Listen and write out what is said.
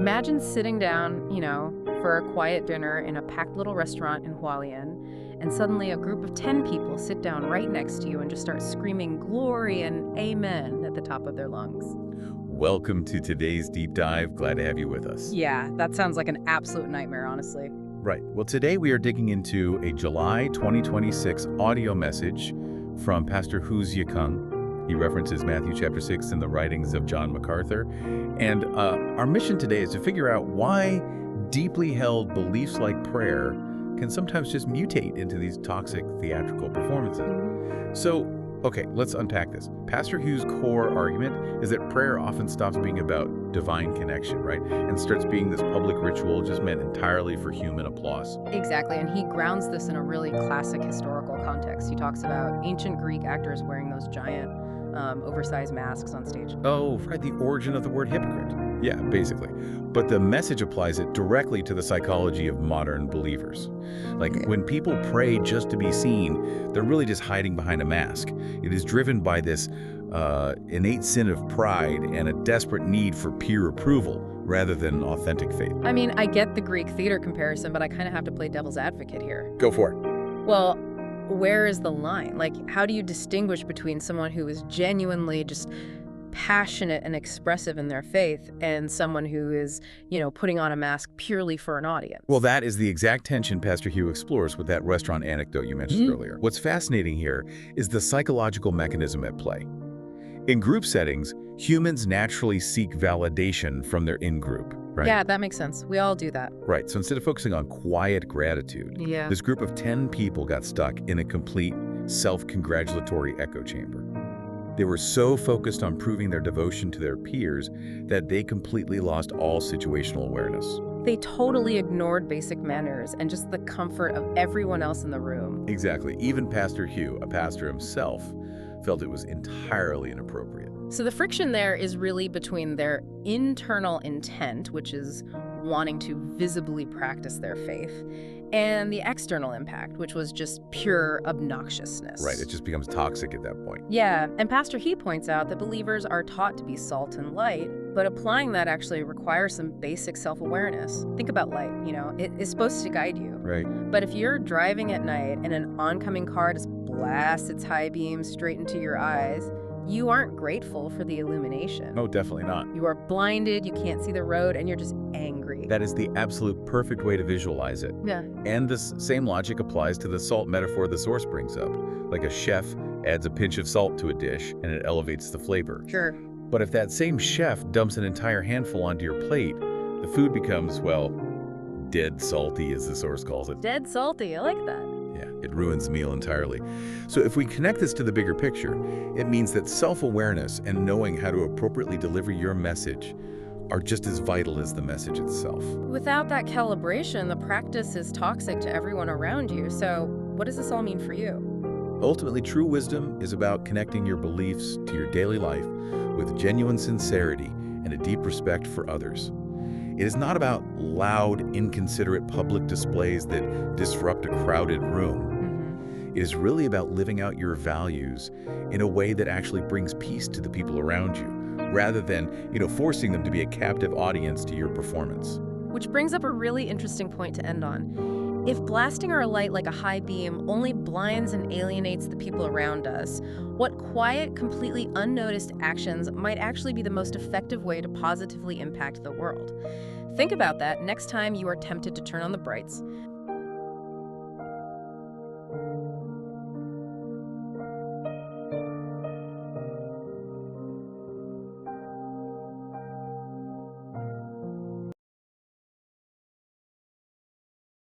Imagine sitting down, for a quiet dinner in a packed little restaurant in Hualien, and suddenly a group of 10 people sit down right next to you and just start screaming glory and amen at the top of their lungs. Welcome to today's deep dive. Glad to have you with us. Yeah, that sounds like an absolute nightmare, honestly. Right. Well, today we are digging into a July 2026 audio message from Pastor Hu Zhikeng. He references Matthew chapter 6 in the writings of John MacArthur. And our mission today is to figure out why deeply held beliefs like prayer can sometimes just mutate into these toxic theatrical performances. So, okay, let's unpack this. Pastor Hu's core argument is that prayer often stops being about divine connection, right? And starts being this public ritual just meant entirely for human applause. Exactly, and he grounds this in a really classic historical context. He talks about ancient Greek actors wearing those giant oversized masks on stage. Oh, right, the origin of the word hypocrite. Yeah, basically. But the message applies it directly to the psychology of modern believers. Like, when people pray just to be seen, they're really just hiding behind a mask. It is driven by this innate sin of pride and a desperate need for peer approval rather than authentic faith. I mean, I get the Greek theater comparison, but I kind of have to play devil's advocate here. Go for it. Well, where is the line? Like, how do you distinguish between someone who is genuinely just passionate and expressive in their faith and someone who is, putting on a mask purely for an audience? Well, that is the exact tension Pastor Hu explores with that restaurant anecdote you mentioned earlier. What's fascinating here is the psychological mechanism at play. In group settings, humans naturally seek validation from their in-group, right? Yeah, that makes sense. We all do that. Right. So instead of focusing on quiet gratitude, this group of 10 people got stuck in a complete self-congratulatory echo chamber. They were so focused on proving their devotion to their peers that they completely lost all situational awareness. They totally ignored basic manners and just the comfort of everyone else in the room. Exactly. Even Pastor Hu, a pastor himself, felt it was entirely inappropriate. So the friction there is really between their internal intent, which is wanting to visibly practice their faith, and the external impact, which was just pure obnoxiousness. Right, it just becomes toxic at that point. Yeah, and Pastor He points out that believers are taught to be salt and light, but applying that actually requires some basic self-awareness. Think about light, it is supposed to guide you. Right. But if you're driving at night and an oncoming car just blasts its high beam straight into your eyes, you aren't grateful for the illumination. No, definitely not. You are blinded, you can't see the road, and you're just angry. That is the absolute perfect way to visualize it. Yeah. And this same logic applies to the salt metaphor the source brings up. Like a chef adds a pinch of salt to a dish, and it elevates the flavor. Sure. But if that same chef dumps an entire handful onto your plate, the food becomes, well, dead salty, as the source calls it. Dead salty, I like that. Yeah, it ruins the meal entirely. So if we connect this to the bigger picture, it means that self-awareness and knowing how to appropriately deliver your message are just as vital as the message itself. Without that calibration, the practice is toxic to everyone around you. So what does this all mean for you? Ultimately, true wisdom is about connecting your beliefs to your daily life with genuine sincerity and a deep respect for others. It is not about loud, inconsiderate public displays that disrupt a crowded room. It is really about living out your values in a way that actually brings peace to the people around you, rather than, forcing them to be a captive audience to your performance. Which brings up a really interesting point to end on. If blasting our light like a high beam only blinds and alienates the people around us, what quiet, completely unnoticed actions might actually be the most effective way to positively impact the world? Think about that next time you are tempted to turn on the brights.